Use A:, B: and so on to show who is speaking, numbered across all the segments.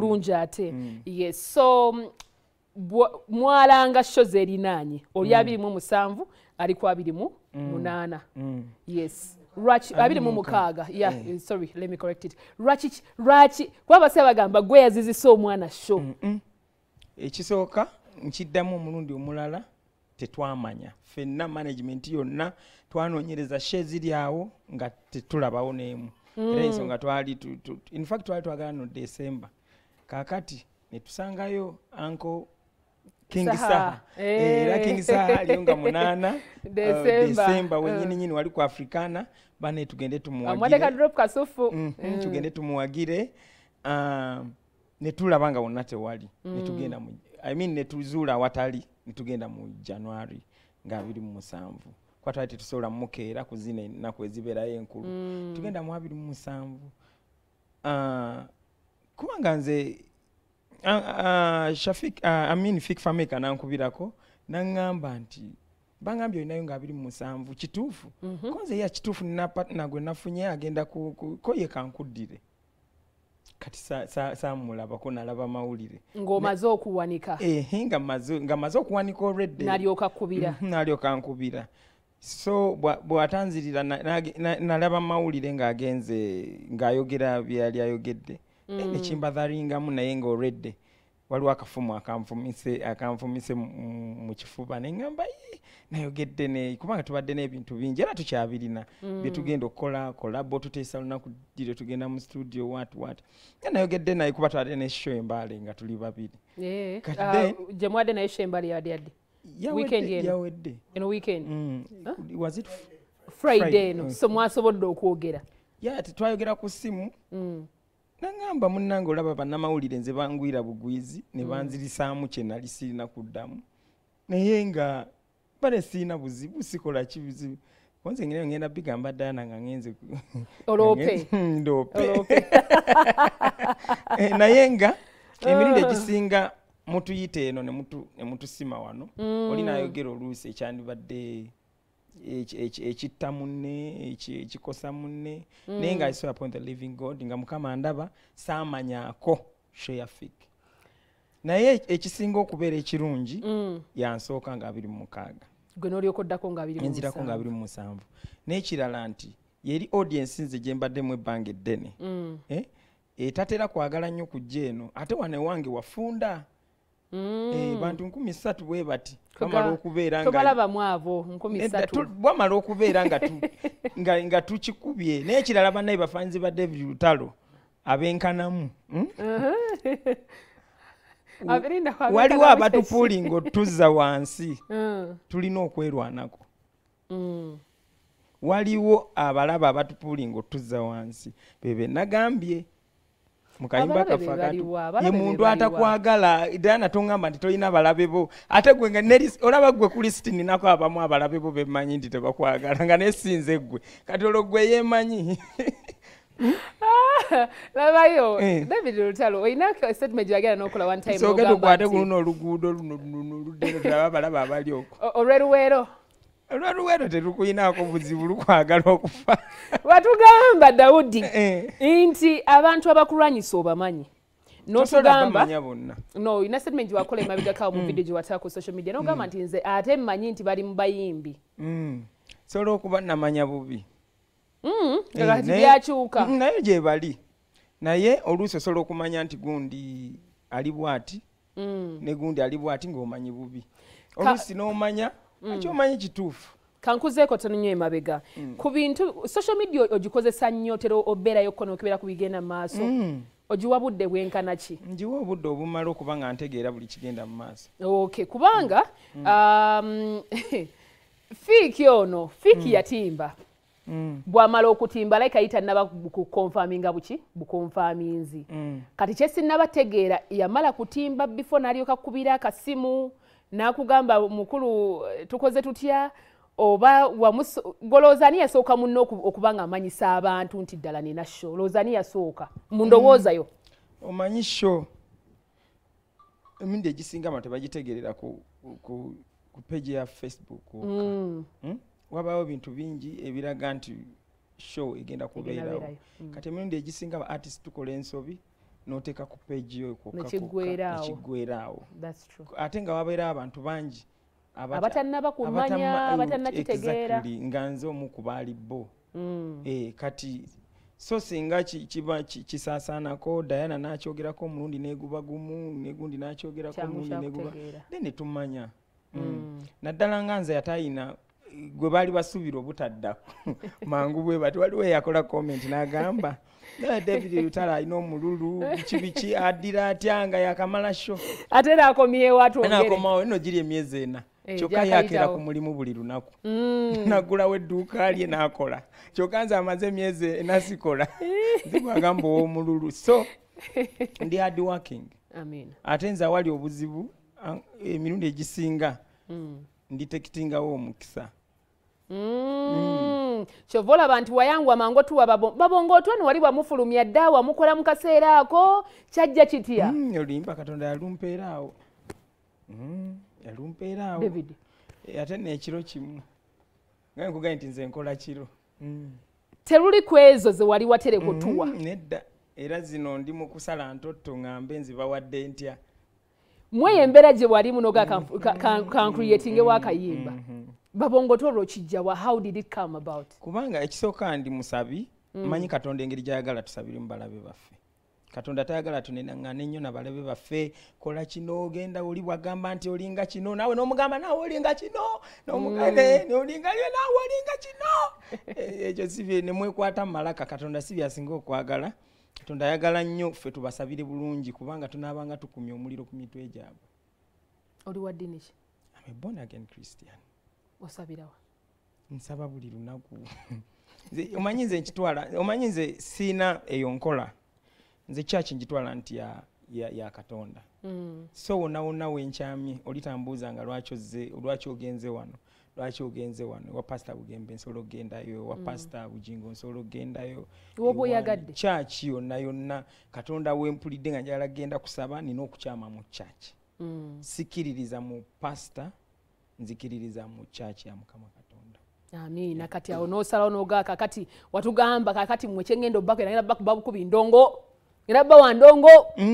A: bulungi ate. Yes, so mwalanga show zerinanye oli 27 ali ku 28. Yes. Rachi 26. Yeah, sorry, let me correct it. Rachi kwaba sebagamba gwe yazizisa omwana show.
B: Ekisooka nkiddamu omulundi omulala tetwamanya. Fenna management yonna twanoonyereza she ziri awo nga tetulabawo n'emu. Era ensonga twali in fact twali twagala no December. Kakati ne tusangayo Uncle King Saha. Era King Saha aliyonga 8 December wenyini nyini wali ku Africana bane tugende tumuwagire.
A: Amwadeka drop kasufu.
B: Tugende tumuwagire. Ne tulabanga wonna tewali. Ne tugenda mu ne tuzuula watali ne tugenda mu January nga 27. Kwa twali tusobola mukeera kuzina ennaku ezibeerayo enkulu. Tugenda mu 27. Kubanga nze Fik Fameica nankubirako nangamba nti bangambye olinayo nga 27 kituufu. Konze ya kituufu nina partner gwe nafunye agenda ko ye kankuddire. Kati samulabako nalaba mawulire.
A: Ng'omaze okuwanika.
B: Nga maze okuwanika already.
A: Nalyoka kubira.
B: Nalyoka nkubira. So bwatanzirira nalaba mawulire ng'agenze ng'ayogera byali ayogedde. Nekimbadharingamu naye nga already waliwo akafumu akanfumise mu kifuba nengamba nayogedde ne kubanga tubadde n'ebintu bingi era tukyabirina bye tugenda okukola kolabo tuteesa lunaku ddire tugenda mu studio what nayogedde naye kuba twali ne show Embale nga tuli babiri.
A: Gye mwadde naye show Embale yadde weekend
B: yawedde
A: eno weekend
B: was it
A: Friday no so mwasobodde okwogera
B: twayogera ku simu nangamba munnange olaba bannamawulire nze bangwira bugwizi ne banzirisaamu kye nali sirina kuddamu naye nga bale sirina buzibu sikola kibuzibu konze ngenda bigamba Diana nga ngenze
A: olope
B: naye nga emirundi egisinga mutuyite eno ne mutusima wano olina ayogera oluusi ekyandibadde ekitta munne ekikosa munne naye nga I swear upon the living God nga Mukama ndaba saamanyako share Fik naye ekisinga okubeera ekirungi yansooka nga 26
A: gwe n'olyokoddako nga 27
B: enzirako nga 27 n'ekirala nti yeri audience nze gye mbaddemu ebbanga eddene etatera kwagala nnyo kujja eno ate wane wange wafunda bantu 3,000 bwe bati bamala okubeera bwamala okubeera nga tukikubye n'ekirala bannaye bafanzi ba David Lutalo abenkanamu waliwo abatupuulinga otuzza wansi tulina okwerwanako waliwo abalaba abatupuulinga otuzza wansi bebe nagambye mukayimba kafakatu ye muntu atakwagala Diana tongamba nti tolina abalabe bo ate gwe nga olaba gwe ku list ninako abamu abalabe bo bemanyi nti tebakwagala nga nesinze gwe kati olwo gwe yemanyi
A: labayo David Lutalo oyinako statement yagera n'okola one time
B: so gendo kwate kuno oluguudo luno tulaba abalaba abali okwo
A: olweruwero
B: olweruwero terukuyinaako buzibu lukwagala okufa
A: watugamba Daudi nti abantu abakulwanyisa obamanyi n'otugamba no ina statement wakola emabigakawo mu video gye wataka ku social media n'ogamba nti nze ate mmanyi nti bali mu bayimbi
B: sobola okuba namanya bubi
A: kati byakyuka
B: naye gye bali naye oluusi osobola okumanya nti gundi ali bwati ne gundi ali bwati ng'omanyi bubi oluusi n'omanya akyomanyi kituufu
A: kankuzeeko tononyo emabega ku bintu social media ogikozesa nnyo tera obeerayo kono okubeera ku bigenda mu maaso ogiwa budde bwenkana ki
B: njiwa obudde obumala okuba nga ntegeera buli kigenda mu maaso
A: okay kubanga Fiki ono Fiki yatimba bwamala okutimba like ayita naba kukonfaminga bukonfaminzi kati kyesinaba tegeera yamala kutimba before n'alyoka kubira akasimu nakugamba mukulu tukoze tutya oba golozani yasooka munno okubanga amanyisa abantu nti ddala nina show lozani yasooka mundowoozayo
B: omanyi show emindi egisinga abantu bagitegerera ku page ya Facebook wabawo bintu bingi ebiraga nti show egenda kubeerawo kati emindi egisinga ba artist tukola ensobi n'oteeka ku page yo
A: nekigwerawo. That's true.
B: Ate nga wabeera abantu bangi
A: abatannaba kumanya abatannakitegeera
B: nga nze omu ku baali bo. Kati so singa kiba kisaasaanako Diana n'akyogerako omulundi neguba gumu negundi n'akyogerako omulundi neguba ne tumanya. Naddala nga nze yatayina gwe baali basuubira obutaddako mangu bwe bati waliwo yakola comment n'agamba David Lutalo alina omululu biki addira atya nga yakamala sho
A: ate n'akomyewo
B: atwogere eno giri emyezi 4 kyokka yakera ku mulimu buli lunaku nagulawo edduuka lye n'akola kyokka nze amaze emyezi 4 sikola nzigwagamba omululu so ndi hard working. Ate nze awali obuzibu emirundi egisinga nditekitingawo omukisa.
A: Kyova olaba nti wayangwa mangu otuwa babongo otwani wali bamufulumya dda wamukola mu kaseera ako kyajja kitya?
B: Olimba Katonda yalumpeeraawo. Yalumpeeraawo.
A: David.
B: Ate n'ekiro kimu. Nga nkugambye nti nze nkola kiro.
A: Teruli ku ezo ze wali waterekutuwa?
B: Nedda. Era zino ndi mu kusala ntotto ngambe nzibawadde ntya.
A: Mwe embeera gye wali munoga kan creating wakayimba. Babongo tolo kijjawa, how did it come about?
B: Kubanga ekisooka ndi musabi manyi Katonda engeri gyayagala tusabire mu balabe baffe. Katonda tayagala tunenangane nnyo na balabe baffe kola kino genda oli bwagamba nti olinga kino nawe n'omugamba nawe olinga kino n'omugane n'olinga lyo nawe olinga kino ekyo sibye ne mwekwata mu malaka Katonda sibye asinga okwagala. Katonda ayagala nnyo ffe tubasabire bulungi kubanga tunaabanga tukumya omuliro ku mitwe gyabwe.
A: Oli wa ddiini ki?
B: I'm a born again Christian.
A: Osabirawa?
B: Nsaba buli lunaku. Omanyi nze nkitwala, omanyi nze siina eyo nkola. Nze church njitwala nti ya Katonda. So wonna wenkyamye olitambuuza nga lwaki ogenze wano. Lwaki ogenze wano wa pastor Bugembe nsobola ogendayo wa pastor Bujingo nsobola ogendayo
A: wobo yagadde
B: church yonna Katonda wempulidde nga njala genda kusaba nina okukyama mu church. Sikiririza mu pastor nzikiririza mu church ya Mukama Katonda.
A: Amina. Kati awo nosalawo nogaka kati watugamba kakati mwe kyengendo bako era bakubabu kubi ndongo era bawa ndongo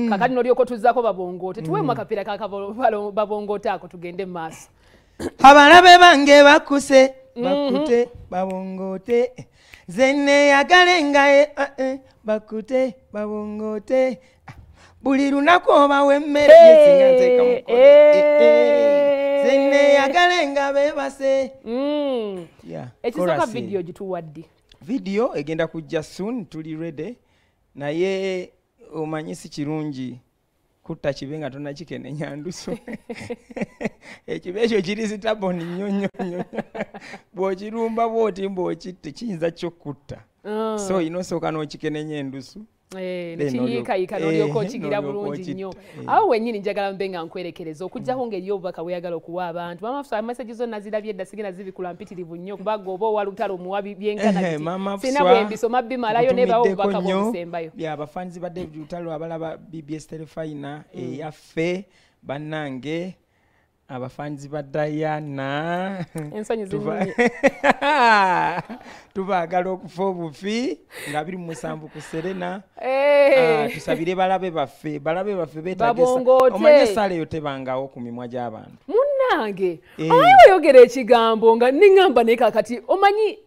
A: kakati noliyoko tuzako babongote tuwe makapira kakavalo babongote ako tugende maaso.
B: Abalabe bange bakuse bakute babongote zenne yagalengaye bakute babongote buli lunaku obawe emmere yesinga nteeka mukole zenne yagalenga bebase.
A: Ekisoka video gituwadde
B: video egenda kujja soon tuli ready naye omanyi si kirungi kutta kibe nga tonnakikenenya nduso ekibe ekyo kiri sitaboni nnyo bw'okirumba bw'oti mbw'okitte kiyinza kyokutta so inosooka n'okikenenya endusu
A: nekiyiikayika n'olyoka okigira bulungi nnyo. Awo wennyini njagala mbe nga nkwerekereza okuggyako ng'eri obubaka bweyagala okuwa abantu. Mama message zonna zirabye edda sigenda zibikula mpitirivu nnyo kubaga oba owa Lutalo muwa byenkana sina bwe mbisoma bimalayo ne bawo obubaka bw'omusembayo.
B: Abafaanizi ba David Lutalo abalaba BBS Terefayina eyaffe bannange abafaanizi ba Diana
A: ensonyi zinnye
B: tubaagala okufa obufi nga 27 ku Serena. Tusabire balabe baffe beetagisa omanye sala eyo tebangawo ku mimwa gy'abantu
A: munnange omanyi weyogera ekigambo nga niŋŋamba naye kakati omanyi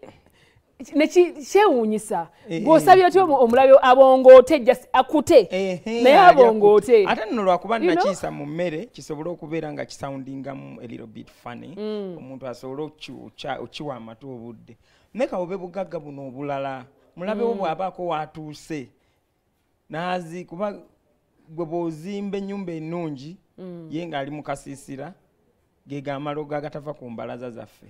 A: kyewuunyisa bw'osabye otyo omulabe abongoote akute naye abongoote
B: ate nno lwakuba nakiisa mu mmere kisobole okubeera nga kisoundingamu a little bit funny omuntu asobole okiwa amatu obudde naye kawobe bugagga buno obulala mulabewo bw'abaako watuuse naazi kuba gwe bw'ozimba ennyumba ennungi ye ng'ali mu kasiisira gega amaloga agatava ku mbalaza zaffe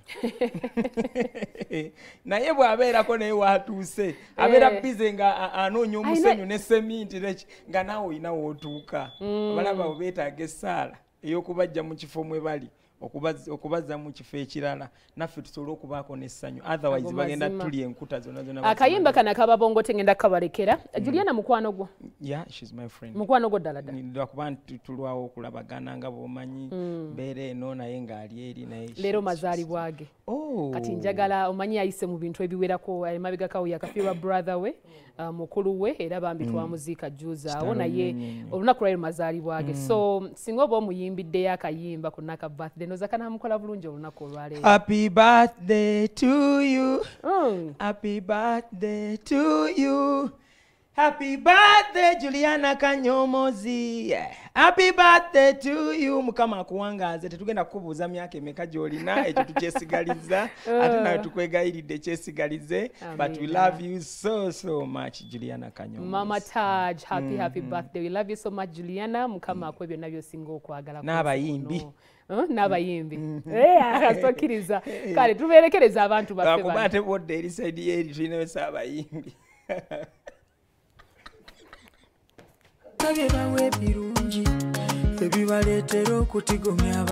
B: naye bw'abeerako naye watuuse abeera bize nga anoonya omusenyu ne seminti nga naawe olina wootuuka abalaba bo beetaaga essaala ey'okubajja mu kifo mwe bali okubaza mu kifo ekirala naffe tusobole okubaako n'essanyu otherwise bagenda tuli enkuta zonna
A: akayimba kana kababongo tengenda kabalekera Juliana mukwano gwo
B: yeah she's my friend
A: mukwano gwo ddala
B: kuba tulwawo okulabagana nga bw'omanyi mbeera eno naye ng'ali eri naye
A: leero mazaalibwa ge kati njagala omanyi ayise mu bintu ebiwerako emabegakawo yakafiirwa brother we mukulu we era bambi twamuziika juza awo naye olunaku lwali mazaalibwa ge so singa oba omuyimbiddeyo akayimba ku nnaka birthday noza kanamukola bulungi olunaku olwaleero
B: happy birthday to you happy birthday to you happy birthday Juliana Kanyomozi happy birthday to you mukama akuwangaze tetugenda kukubuuza myaka emeka gy'olina ekyo tukyesigaliza ate nawe tukwegayiridde kyesigalize but we love you so much Juliana Kanyomozi
A: Mama Taj happy birthday we love you so much Juliana mukama akwe byonna byosinga okwagala
B: n'abayimbi
A: n'abayimbi asokiriza kale tubeerekereza abantu baffe
B: kuba ate bodde eri saidi yeeri tulinayo abayimbi
C: Tabye bawe birungi ebibaleetera okutigomya